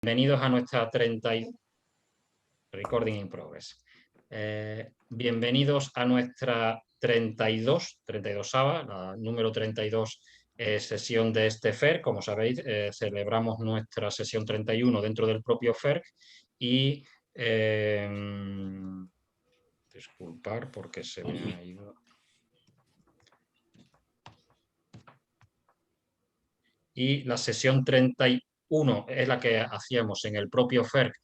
Bienvenidos a nuestra Recording in progress. Bienvenidos a nuestra 32ª, la número 32 sesión de este FERC. Como sabéis, celebramos nuestra sesión 31 dentro del propio FERC y disculpar porque se me ha ido. Y la sesión 31 es la que hacíamos en el propio FERC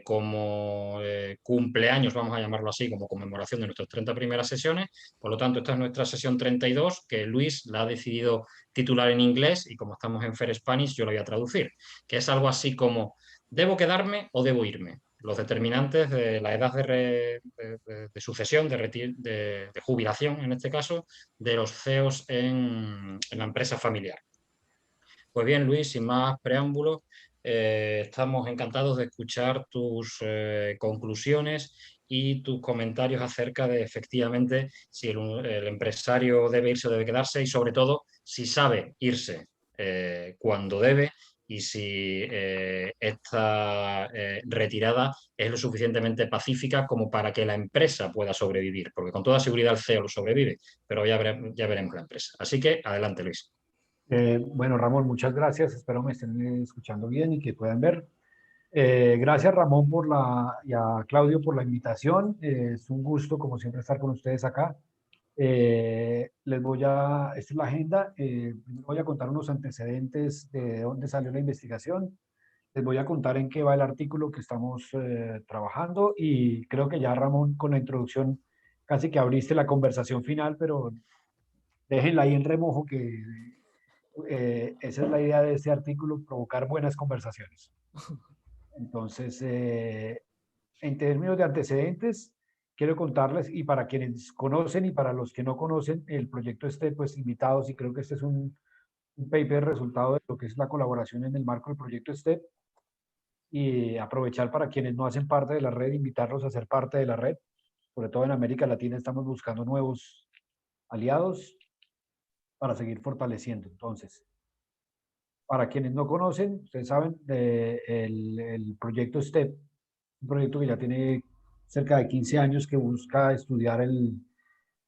como cumpleaños, vamos a llamarlo así, como conmemoración de nuestras 30 primeras sesiones. Por lo tanto, esta es nuestra sesión 32, que Luis la ha decidido titular en inglés y como estamos en FER Spanish, yo lo voy a traducir, que es algo así como ¿debo quedarme o debo irme? Los determinantes de la edad de sucesión, de jubilación, en este caso, de los CEOs en la empresa familiar. Pues bien, Luis, sin más preámbulos, estamos encantados de escuchar tus conclusiones y tus comentarios acerca de efectivamente si el empresario debe irse o debe quedarse y sobre todo si sabe irse cuando debe y si esta retirada es lo suficientemente pacífica como para que la empresa pueda sobrevivir, porque con toda seguridad el CEO lo sobrevive, pero ya veremos la empresa. Así que adelante, Luis. Bueno, Ramón, muchas gracias. Espero me estén escuchando bien y que puedan ver. Gracias, Ramón, y a Claudio por la invitación. Es un gusto, como siempre, estar con ustedes acá. Esta es la agenda. Primero voy a contar unos antecedentes de dónde salió la investigación. Les voy a contar en qué va el artículo que estamos trabajando y creo que ya, Ramón, con la introducción casi que abriste la conversación final, pero déjenla ahí en remojo que esa es la idea de este artículo, provocar buenas conversaciones. Entonces, en términos de antecedentes, quiero contarles, y para quienes conocen y para los que no conocen, el proyecto pues invitados, y creo que este es un paper resultado de lo que es la colaboración en el marco del proyecto STEP, y aprovechar para quienes no hacen parte de la red, invitarlos a ser parte de la red. Sobre todo en América Latina estamos buscando nuevos aliados para seguir fortaleciendo. Entonces, para quienes no conocen, ustedes saben, el proyecto STEP, un proyecto que ya tiene cerca de 15 años que busca estudiar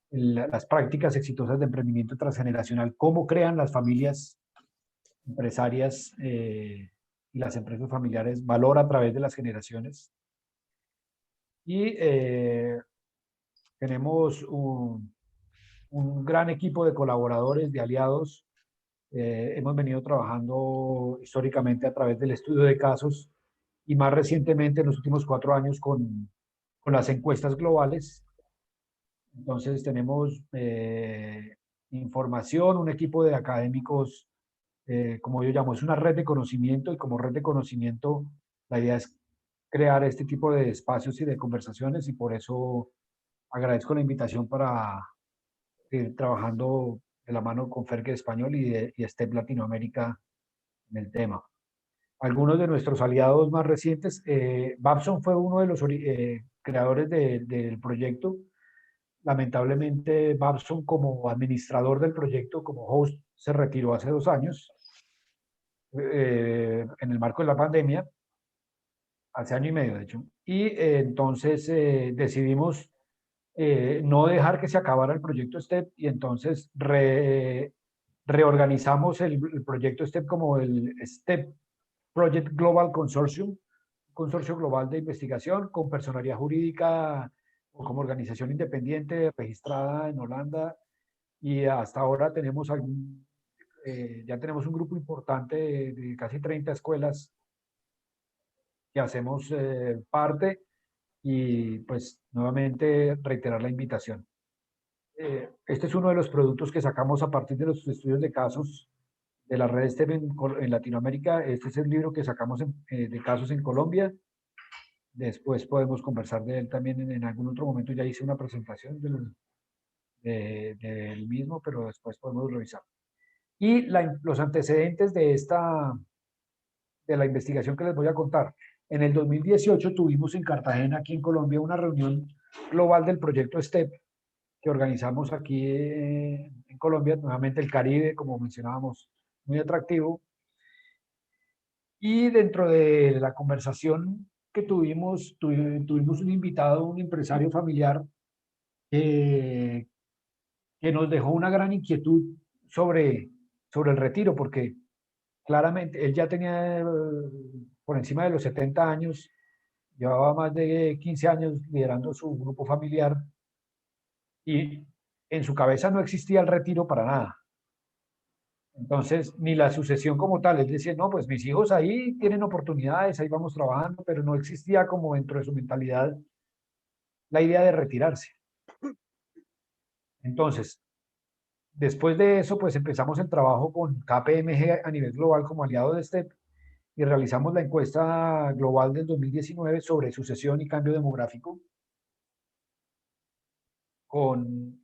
las prácticas exitosas de emprendimiento transgeneracional, cómo crean las familias empresarias y las empresas familiares valor a través de las generaciones. Y tenemos un gran equipo de colaboradores, de aliados. Hemos venido trabajando históricamente a través del estudio de casos y más recientemente en los últimos 4 años con las encuestas globales. Entonces tenemos información, un equipo de académicos, como yo llamo, es una red de conocimiento y como red de conocimiento la idea es crear este tipo de espacios y de conversaciones y por eso agradezco la invitación para ir trabajando de la mano con FERC Español y STEP Latinoamérica en el tema. Algunos de nuestros aliados más recientes, Babson fue uno de los creadores del proyecto. Lamentablemente, Babson como administrador del proyecto, como host, se retiró hace 2 años en el marco de la pandemia, hace año y medio de hecho. Y entonces decidimos no dejar que se acabara el proyecto STEP y entonces reorganizamos el proyecto STEP como el STEP Project Global Consortium, un consorcio global de investigación con personalidad jurídica o como organización independiente registrada en Holanda y hasta ahora ya tenemos un grupo importante de casi 30 escuelas que hacemos parte y pues nuevamente reiterar la invitación. Este es uno de los productos que sacamos a partir de los estudios de casos de la red STEP en Latinoamérica. Este es el libro que sacamos de casos en Colombia. Después podemos conversar de él también en algún otro momento. Ya hice una presentación del mismo, pero después podemos revisar. Y los antecedentes de la investigación que les voy a contar. En el 2018 tuvimos en Cartagena, aquí en Colombia, una reunión global del proyecto STEP que organizamos aquí en Colombia, nuevamente el Caribe, como mencionábamos, muy atractivo. Y dentro de la conversación que tuvimos un invitado, un empresario familiar, que, que nos dejó una gran inquietud sobre el retiro, porque claramente él ya tenía por encima de los 70 años, llevaba más de 15 años liderando su grupo familiar y en su cabeza no existía el retiro para nada. Entonces, ni la sucesión como tal, él decía, no, pues mis hijos ahí tienen oportunidades, ahí vamos trabajando, pero no existía como dentro de su mentalidad la idea de retirarse. Entonces, después de eso, pues empezamos el trabajo con KPMG a nivel global como aliado de STEP y realizamos la encuesta global del 2019 sobre sucesión y cambio demográfico con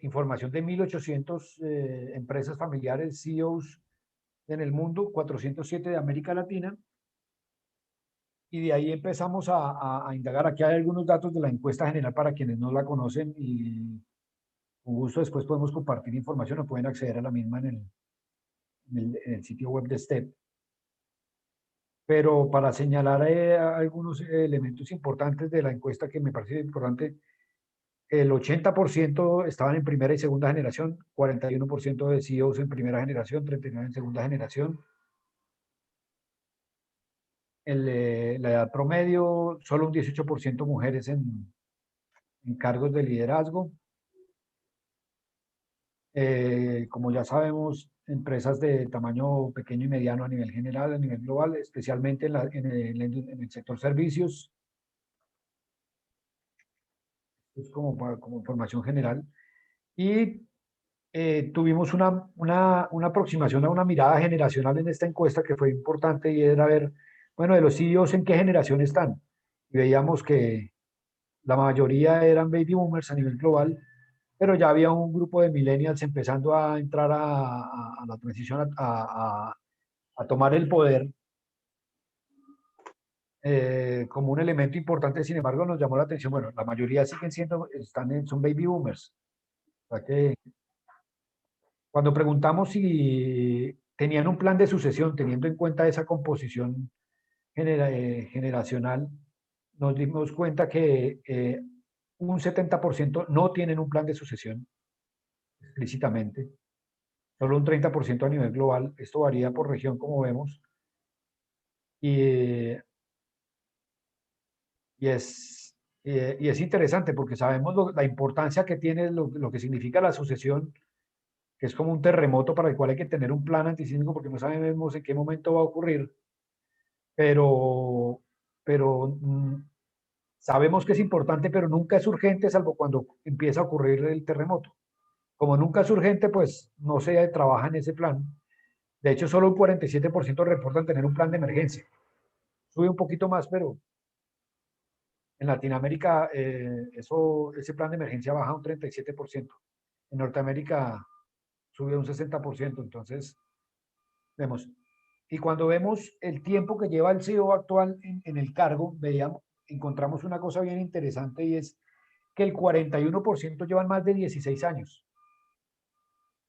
información de 1.800 empresas familiares, CEOs en el mundo, 407 de América Latina, y de ahí empezamos a indagar. Aquí hay algunos datos de la encuesta general para quienes no la conocen y con gusto después podemos compartir información o pueden acceder a la misma en el sitio web de STEP. Pero para señalar algunos elementos importantes de la encuesta que me parece importante, el 80% estaban en primera y segunda generación, 41% de CEOs en primera generación, 39% en segunda generación. La edad promedio, solo un 18% mujeres en cargos de liderazgo. Como ya sabemos, empresas de tamaño pequeño y mediano a nivel general, a nivel global, especialmente en el sector servicios, es como información general. Y tuvimos una aproximación a una mirada generacional en esta encuesta que fue importante y era ver, bueno, de los CEOs en qué generación están. Y veíamos que la mayoría eran baby boomers a nivel global, pero ya había un grupo de millennials empezando a entrar a la transición, a tomar el poder como un elemento importante. Sin embargo, nos llamó la atención, bueno, la mayoría siguen siendo, son baby boomers. O sea que cuando preguntamos si tenían un plan de sucesión, teniendo en cuenta esa composición generacional, nos dimos cuenta que un 70% no tienen un plan de sucesión explícitamente, solo un 30% a nivel global. Esto varía por región, como vemos, y, y es, y es interesante porque sabemos la importancia que tiene lo que significa la sucesión, que es como un terremoto para el cual hay que tener un plan anticíclico porque no sabemos en qué momento va a ocurrir, pero, pero sabemos que es importante, pero nunca es urgente, salvo cuando empieza a ocurrir el terremoto. Como nunca es urgente, pues no se trabaja en ese plan. De hecho, solo un 47% reportan tener un plan de emergencia. Sube un poquito más, pero en Latinoamérica ese plan de emergencia baja un 37%. En Norteamérica sube un 60%. Entonces, vemos. Y cuando vemos el tiempo que lleva el CEO actual en el cargo, encontramos una cosa bien interesante y es que el 41% llevan más de 16 años.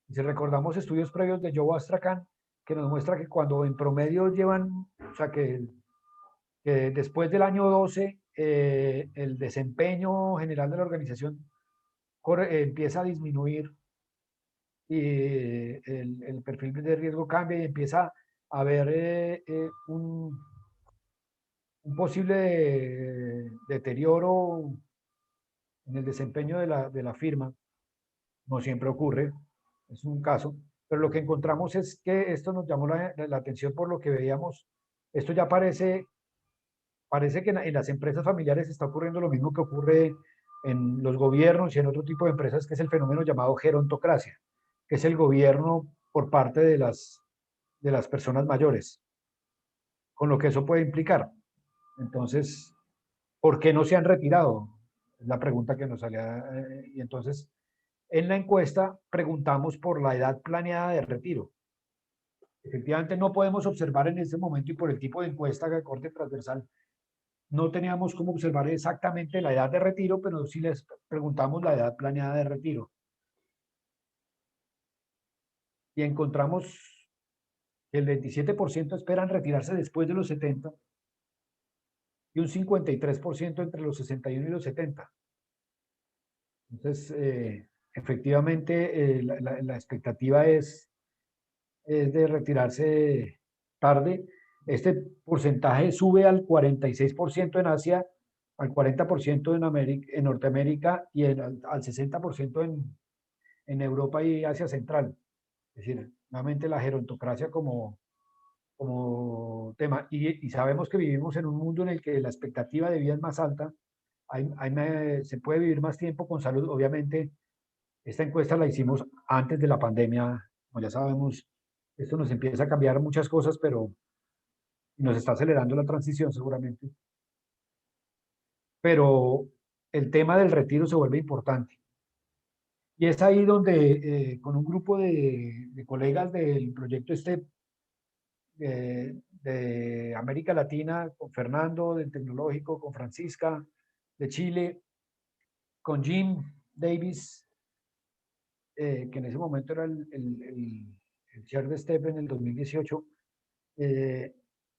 Y si recordamos estudios previos de Joe Astrakhan, que nos muestra que cuando en promedio llevan, o sea, que después del año 12, el desempeño general de la organización empieza a disminuir y el perfil de riesgo cambia y empieza a haber un posible deterioro en el desempeño de la firma. No siempre ocurre, es un caso, pero lo que encontramos es que esto nos llamó la atención por lo que veíamos. Esto ya parece que en las empresas familiares está ocurriendo lo mismo que ocurre en los gobiernos y en otro tipo de empresas, que es el fenómeno llamado gerontocracia, que es el gobierno por parte de las personas mayores, con lo que eso puede implicar. Entonces, ¿por qué no se han retirado? Es la pregunta que nos salía. Y entonces, en la encuesta preguntamos por la edad planeada de retiro. Efectivamente, no podemos observar en este momento y por el tipo de encuesta de corte transversal, no teníamos cómo observar exactamente la edad de retiro, pero sí les preguntamos la edad planeada de retiro. Y encontramos el 27% esperan retirarse después de los 70 y un 53% entre los 61 y los 70. Entonces, efectivamente, la expectativa es de retirarse tarde. Este porcentaje sube al 46% en Asia, al 40% en Norteamérica y al 60% en Europa y Asia Central. Es decir, nuevamente la gerontocracia como tema. Y sabemos que vivimos en un mundo en el que la expectativa de vida es más alta, se puede vivir más tiempo con salud. Obviamente, esta encuesta la hicimos antes de la pandemia, como ya sabemos, esto nos empieza a cambiar muchas cosas, pero nos está acelerando la transición seguramente. Pero el tema del retiro se vuelve importante. Y es ahí donde, con un grupo de colegas del proyecto STEP de América Latina, con Fernando del Tecnológico, con Francisca de Chile, con Jim Davis, que en ese momento era el chair de STEP en el 2018,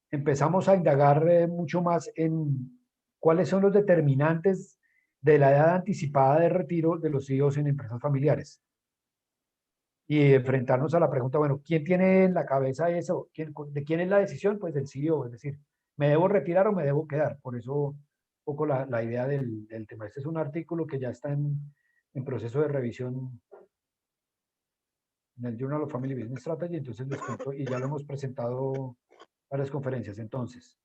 empezamos a indagar mucho más en cuáles son los determinantes de la edad anticipada de retiro de los CEOs en empresas familiares. Y enfrentarnos a la pregunta, bueno, ¿quién tiene en la cabeza eso? ¿De quién es la decisión? Pues del CEO, es decir, ¿me debo retirar o me debo quedar? Por eso, un poco la idea del tema. Este es un artículo que ya está en proceso de revisión en el Journal of Family Business Strategy, entonces les cuento, y ya lo hemos presentado a las conferencias. Entonces,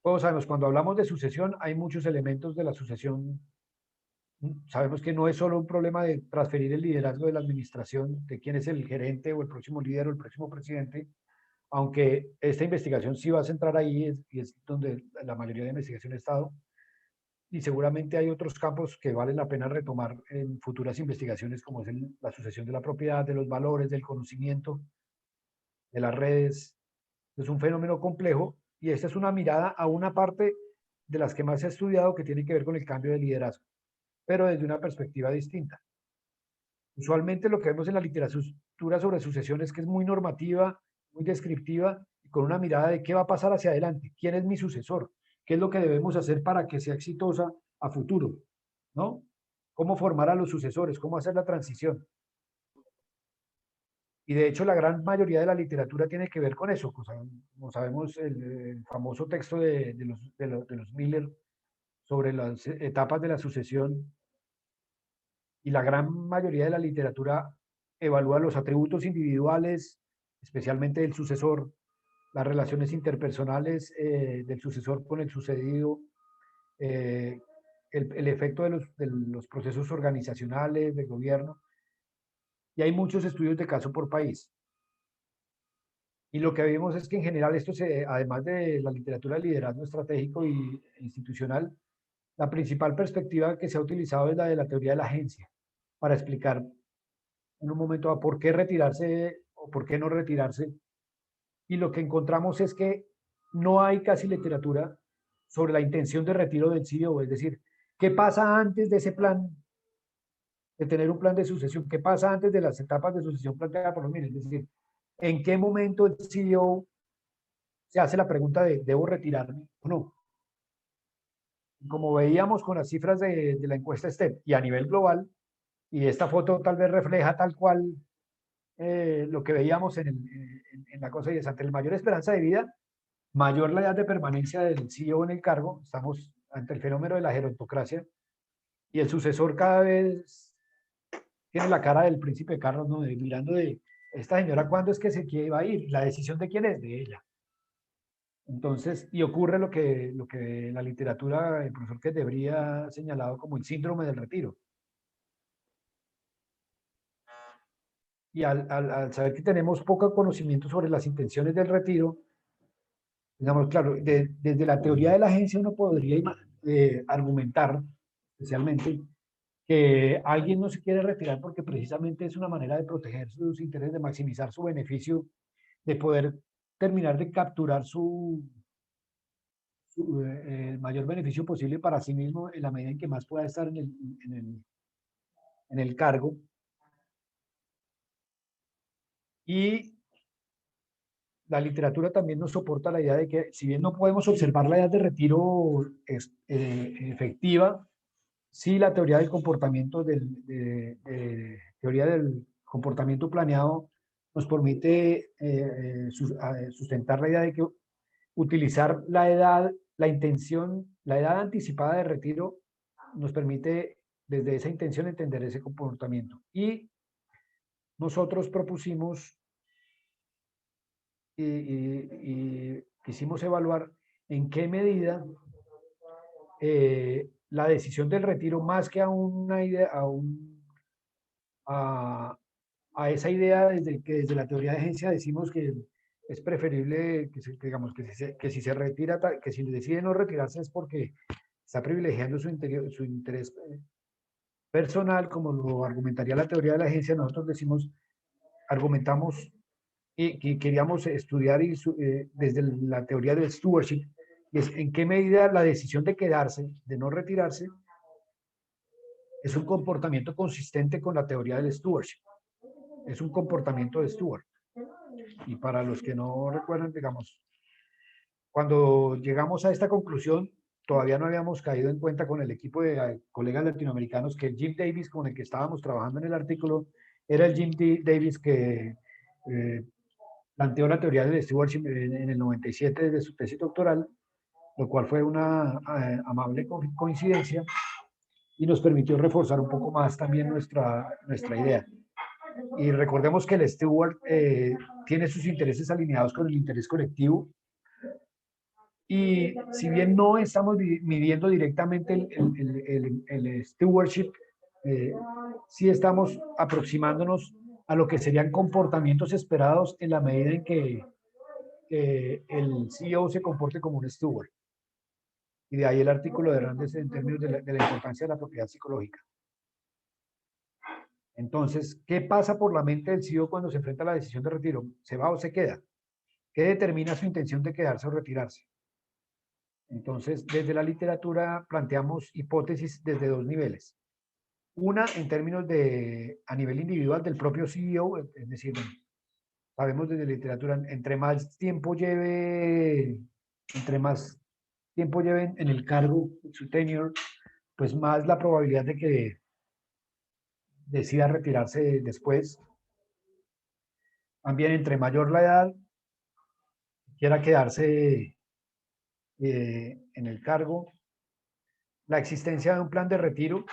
todos sabemos, cuando hablamos de sucesión, hay muchos elementos de la sucesión. Sabemos que no es solo un problema de transferir el liderazgo de la administración, de quién es el gerente o el próximo líder o el próximo presidente, aunque esta investigación sí va a centrar ahí, y es donde la mayoría de investigación ha estado, y seguramente hay otros campos que vale la pena retomar en futuras investigaciones, como es la sucesión de la propiedad, de los valores, del conocimiento, de las redes. Es un fenómeno complejo, y esta es una mirada a una parte de las que más se ha estudiado que tiene que ver con el cambio de liderazgo, pero desde una perspectiva distinta. Usualmente lo que vemos en la literatura sobre sucesión es que es muy normativa, muy descriptiva, y con una mirada de qué va a pasar hacia adelante, quién es mi sucesor, qué es lo que debemos hacer para que sea exitosa a futuro, ¿no? Cómo formar a los sucesores, cómo hacer la transición. Y de hecho la gran mayoría de la literatura tiene que ver con eso. Como sabemos, el famoso texto de los Miller sobre las etapas de la sucesión, y la gran mayoría de la literatura evalúa los atributos individuales, especialmente del sucesor, las relaciones interpersonales del sucesor con el sucedido, eh, el efecto de los procesos organizacionales, del gobierno, y hay muchos estudios de caso por país. Y lo que vemos es que en general además de la literatura de liderazgo estratégico e institucional, la principal perspectiva que se ha utilizado es la de la teoría de la agencia, para explicar en un momento a por qué retirarse o por qué no retirarse. Y lo que encontramos es que no hay casi literatura sobre la intención de retiro del CEO, es decir, ¿qué pasa antes de ese plan, de tener un plan de sucesión? ¿Qué pasa antes de las etapas de sucesión planteadas por los miembros? Es decir, ¿en qué momento el CEO se hace la pregunta de ¿debo retirarme o no? Como veíamos con las cifras de la encuesta STEP y a nivel global, y esta foto tal vez refleja tal cual lo que veíamos en la cosa, y es ante la mayor esperanza de vida, mayor la edad de permanencia del CEO en el cargo. Estamos ante el fenómeno de la gerontocracia, y el sucesor cada vez tiene la cara del príncipe Carlos, ¿no? Mirando de esta señora, ¿cuándo es que se va a ir? ¿La decisión de quién es? De ella. Entonces, y ocurre lo que la literatura, el profesor que debería ha señalado como el síndrome del retiro. Y al saber que tenemos poco conocimiento sobre las intenciones del retiro, digamos, claro, desde la teoría de la agencia uno podría argumentar, especialmente, que alguien no se quiere retirar porque precisamente es una manera de proteger sus intereses, de maximizar su beneficio, de poder terminar de capturar el mayor beneficio posible para sí mismo en la medida en que más pueda estar en el cargo. Y la literatura también nos soporta la idea de que, si bien no podemos observar la edad de retiro efectiva, sí la teoría del comportamiento, teoría del comportamiento planeado nos permite sustentar la idea de que utilizar la edad, la intención, la edad anticipada de retiro nos permite desde esa intención entender ese comportamiento. Y nosotros propusimos y quisimos evaluar en qué medida la decisión del retiro, más que a una idea, a, a esa idea desde que desde la teoría de agencia decimos que es preferible digamos, que si se retira, que si decide no retirarse es porque está privilegiando su interés personal, como lo argumentaría la teoría de la agencia. Nosotros argumentamos y que queríamos estudiar desde la teoría del stewardship, y es en qué medida la decisión de quedarse, de no retirarse, es un comportamiento consistente con la teoría del stewardship. Es un comportamiento de steward. Y para los que no recuerdan, digamos, cuando llegamos a esta conclusión, todavía no habíamos caído en cuenta con el equipo de colegas latinoamericanos que el Jim Davis, con el que estábamos trabajando en el artículo, era el Jim Davis que planteó la teoría del stewardship en el 97 desde su tesis doctoral, lo cual fue una amable coincidencia y nos permitió reforzar un poco más también nuestra idea. Y recordemos que el steward tiene sus intereses alineados con el interés colectivo, y si bien no estamos midiendo directamente el stewardship, sí estamos aproximándonos a lo que serían comportamientos esperados en la medida en que el CEO se comporte como un steward. Y de ahí el artículo de Randes en términos de la importancia de la propiedad psicológica. Entonces, ¿qué pasa por la mente del CEO cuando se enfrenta a la decisión de retiro? ¿Se va o se queda? ¿Qué determina su intención de quedarse o retirarse? Entonces, desde la literatura planteamos hipótesis desde dos niveles. Una, en términos a nivel individual del propio CEO, es decir, sabemos desde la literatura, entre más tiempo lleven en el cargo, su tenure, pues más la probabilidad de que decida retirarse después. También entre mayor la edad, quiera quedarse en el cargo, la existencia de un plan de retiro,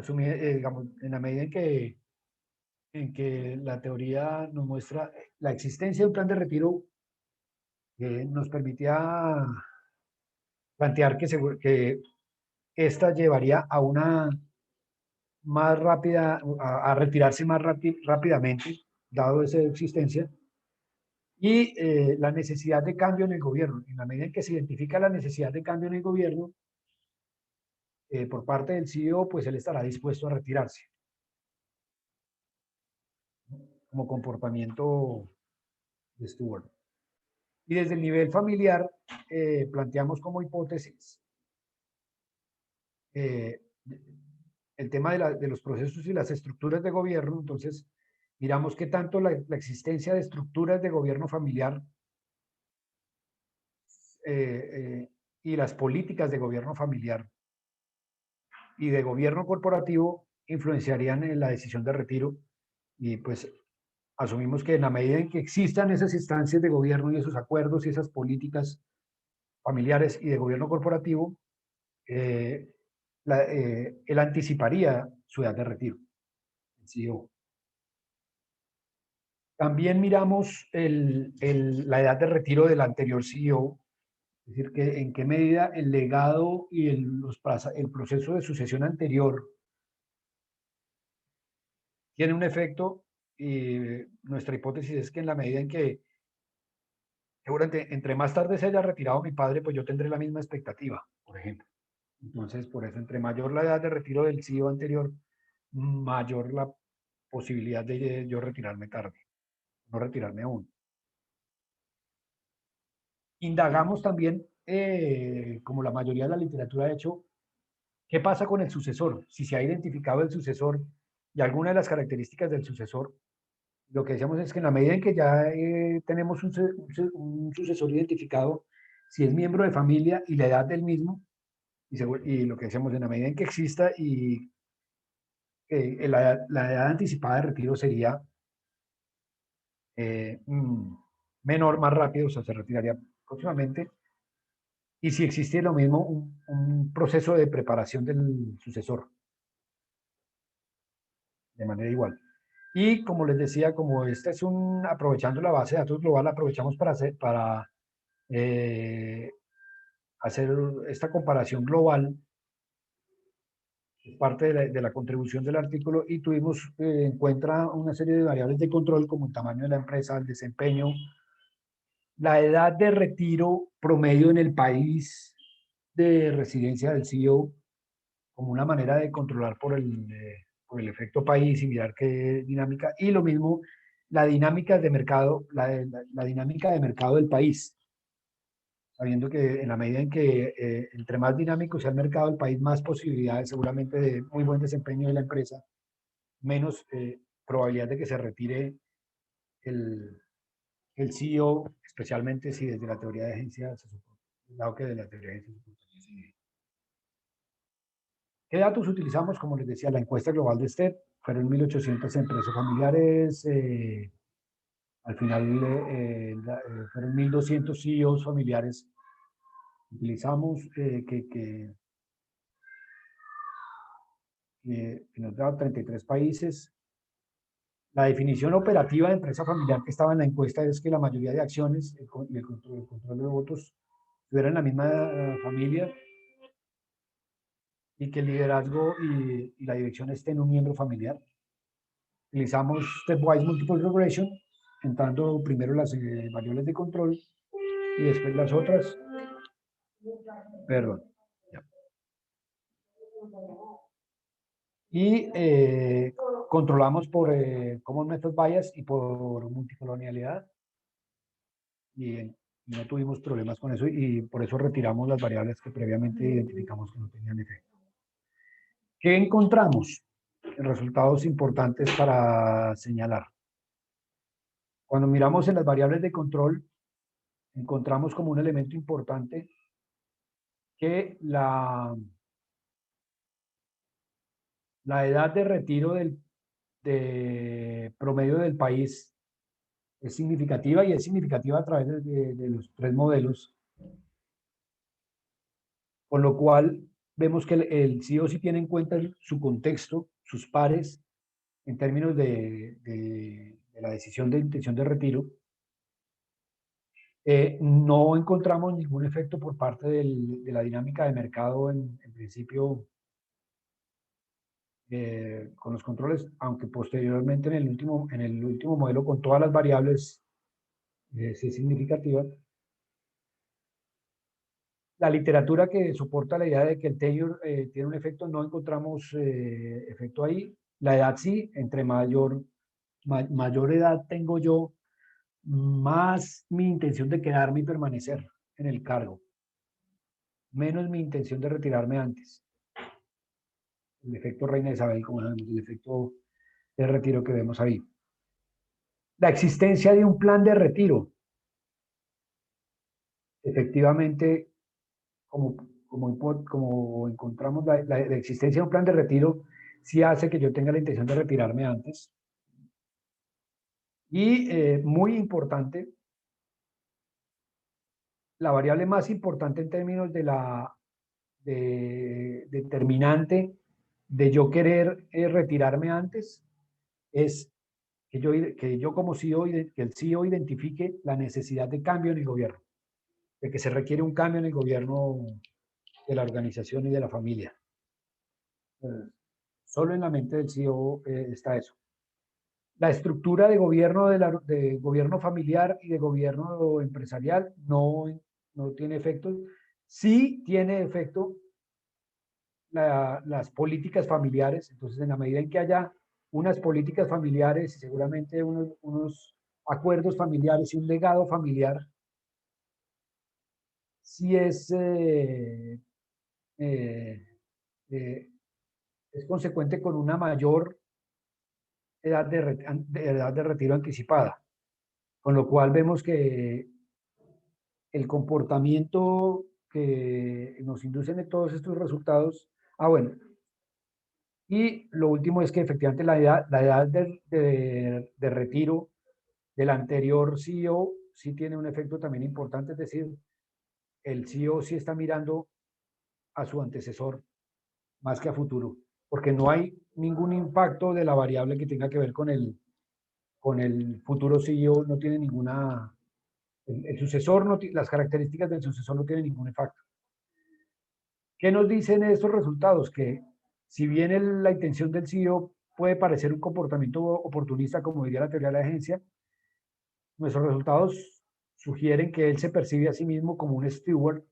digamos, en la medida en que la teoría nos muestra la existencia de un plan de retiro que nos permitía plantear que esta llevaría a una más rápida, a retirarse más rápidamente, dado esa existencia, y la necesidad de cambio en el gobierno. En la medida en que se identifica la necesidad de cambio en el gobierno por parte del CEO, pues él estará dispuesto a retirarse como comportamiento de steward. Y desde el nivel familiar, planteamos como hipótesis el tema de los procesos y las estructuras de gobierno. Entonces, miramos qué tanto la existencia de estructuras de gobierno familiar y las políticas de gobierno familiar y de gobierno corporativo influenciarían en la decisión de retiro. Y pues asumimos que en la medida en que existan esas instancias de gobierno y esos acuerdos y esas políticas familiares y de gobierno corporativo, él anticiparía su edad de retiro, el CEO. También miramos la edad de retiro del anterior CEO, es decir, que en qué medida el legado y el proceso de sucesión anterior tiene un efecto. Y nuestra hipótesis es que en la medida en que seguramente entre más tarde se haya retirado mi padre, pues yo tendré la misma expectativa, por ejemplo. Entonces, por eso, entre mayor la edad de retiro del CEO anterior, mayor la posibilidad de yo retirarme tarde, no retirarme aún. Indagamos también, como la mayoría de la literatura ha hecho, qué pasa con el sucesor, si se ha identificado el sucesor y alguna de las características del sucesor. Lo que decíamos es que en la medida en que ya tenemos un sucesor identificado, si es miembro de familia y la edad del mismo, y lo que decíamos, en la medida en que exista y la edad anticipada de retiro sería eh, mm, menor, más rápido, o sea, se retiraría próximamente. Y si existe lo mismo, un proceso de preparación del sucesor, de manera igual. Y como les decía, como este es aprovechando la base de datos global, aprovechamos para eh, hacer esta comparación global, parte de la contribución del artículo, y tuvimos en cuenta una serie de variables de control como el tamaño de la empresa, el desempeño, la edad de retiro promedio en el país de residencia del CEO, como una manera de controlar por el efecto país y mirar qué dinámica, y lo mismo la dinámica de mercado, la dinámica de mercado del país, sabiendo que en la medida en que entre más dinámico sea el mercado del país, más posibilidades seguramente de muy buen desempeño de la empresa, menos probabilidad de que se retire el, el CEO, especialmente si desde la teoría de agencia se supone, dado que de la teoría de agencia se supone. ¿Qué datos utilizamos? Como les decía, la encuesta global de STEP, fueron 1.800 empresas familiares, al final fueron 1.200 CEOs familiares. Utilizamos que nos da 33 países. La definición operativa de empresa familiar que estaba en la encuesta es que la mayoría de acciones y el control de votos estuvieran en la misma familia y que el liderazgo y la dirección esté en un miembro familiar. Utilizamos Stepwise Multiple Regression, entrando primero las variables de control y después las otras. Perdón. Ya. Y controlamos por Common Method Bias y por multicolonialidad. Y no tuvimos problemas con eso y por eso retiramos las variables que previamente identificamos que no tenían efecto. ¿Qué encontramos? Resultados importantes para señalar. Cuando miramos en las variables de control, encontramos como un elemento importante que la edad de retiro de promedio del país es significativa y es significativa a través de los tres modelos, con lo cual vemos que el CEO sí tiene en cuenta su contexto, sus pares, en términos de la decisión de intención de retiro. No encontramos ningún efecto por parte de la dinámica de mercado en principio con los controles, aunque posteriormente en el último modelo con todas las variables sí es significativa. La literatura que soporta la idea de que el tenure tiene un efecto, no encontramos efecto ahí. La edad sí, entre mayor edad tengo yo, más mi intención de quedarme y permanecer en el cargo, menos mi intención de retirarme antes. El efecto Reina Isabel, como sabemos, el efecto de retiro que vemos ahí. La existencia de un plan de retiro, efectivamente, como, como encontramos la existencia de un plan de retiro, sí hace que yo tenga la intención de retirarme antes. Y muy importante, la variable más importante en términos determinante de yo querer retirarme antes es que yo como CEO, que el CEO identifique la necesidad de cambio en el gobierno, de que se requiere un cambio en el gobierno de la organización y de la familia. Solo en la mente del CEO está eso. La estructura de gobierno, de gobierno familiar y de gobierno empresarial no tiene efecto. Sí tiene efecto las políticas familiares. Entonces, en la medida en que haya unas políticas familiares y seguramente unos acuerdos familiares y un legado familiar, sí eh, es consecuente con una mayor edad de retiro anticipada, con lo cual vemos que el comportamiento que nos inducen en todos estos resultados, bueno, y lo último es que efectivamente la edad de retiro del anterior CEO sí tiene un efecto también importante, es decir, el CEO sí está mirando a su antecesor más que a futuro, porque no hay ningún impacto de la variable que tenga que ver con el futuro CEO, no tiene ninguna, el sucesor, no, las características del sucesor no tienen ningún impacto. ¿Qué nos dicen estos resultados? Que si bien la intención del CEO puede parecer un comportamiento oportunista, como diría la teoría de la agencia, nuestros resultados sugieren que él se percibe a sí mismo como un steward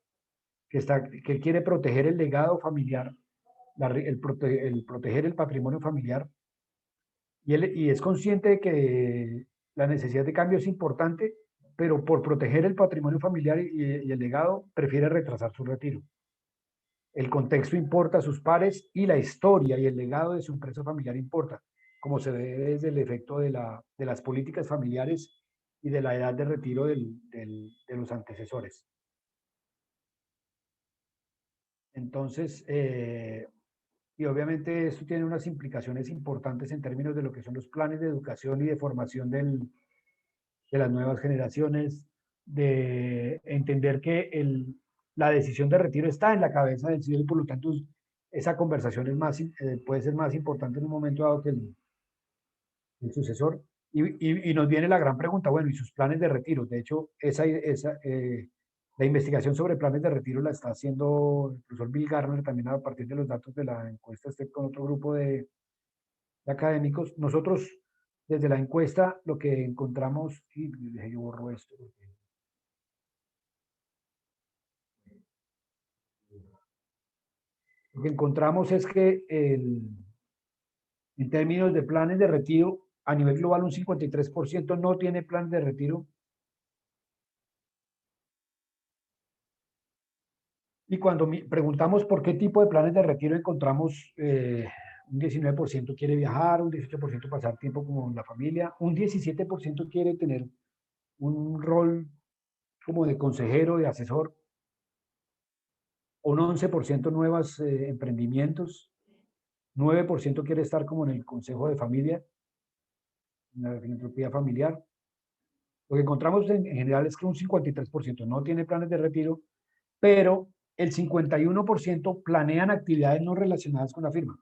que quiere proteger el legado familiar, el proteger el patrimonio familiar, y es consciente de que la necesidad de cambio es importante, pero por proteger el patrimonio familiar y el legado, prefiere retrasar su retiro. El contexto importa a sus pares y la historia y el legado de su empresa familiar importa, como se ve desde el efecto de las políticas familiares y de la edad de retiro de los antecesores. Entonces, y obviamente esto tiene unas implicaciones importantes en términos de lo que son los planes de educación y de formación de las nuevas generaciones, de entender que la decisión de retiro está en la cabeza del CEO y por lo tanto esa conversación puede ser más importante en un momento dado que el sucesor. Y nos viene la gran pregunta, bueno, ¿y sus planes de retiro? De hecho, la investigación sobre planes de retiro la está haciendo el profesor Bill Garner también a partir de los datos de la encuesta con otro grupo de académicos. Nosotros, desde la encuesta, lo que encontramos, y yo borro esto, lo que encontramos es que en términos de planes de retiro, a nivel global un 53% no tiene plan de retiro. Y cuando preguntamos por qué tipo de planes de retiro, encontramos un 19% quiere viajar, un 18% pasar tiempo con la familia, un 17% quiere tener un rol como de consejero, de asesor, un 11% nuevos emprendimientos, 9% quiere estar como en el consejo de familia, en la filantropía familiar. Lo que encontramos en general es que un 53% no tiene planes de retiro, pero el 51% planean actividades no relacionadas con la firma.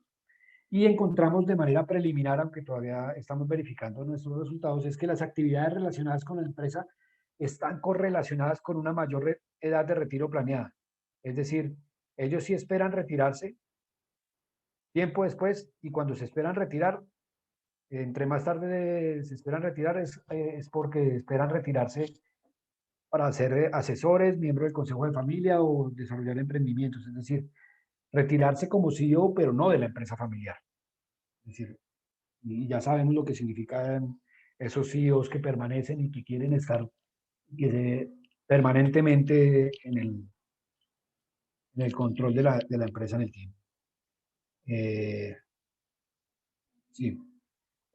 Y encontramos de manera preliminar, aunque todavía estamos verificando nuestros resultados, es que las actividades relacionadas con la empresa están correlacionadas con una mayor edad de retiro planeada. Es decir, ellos sí esperan retirarse tiempo después y cuando se esperan retirar, entre más tarde se esperan retirar es porque esperan retirarse para ser asesores, miembros del consejo de familia o desarrollar emprendimientos. Es decir, retirarse como CEO, pero no de la empresa familiar. Es decir, y ya sabemos lo que significan esos CEOs que permanecen y que quieren estar permanentemente en el control de la empresa en el tiempo. Sí.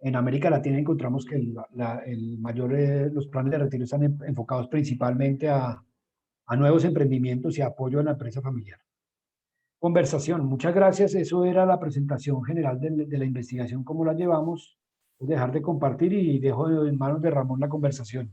En América Latina encontramos que los planes de retiro están enfocados principalmente a nuevos emprendimientos y apoyo a la empresa familiar. Conversación, muchas gracias. Eso era la presentación general de la investigación, cómo la llevamos. Voy a dejar de compartir y dejo en manos de Ramón la conversación.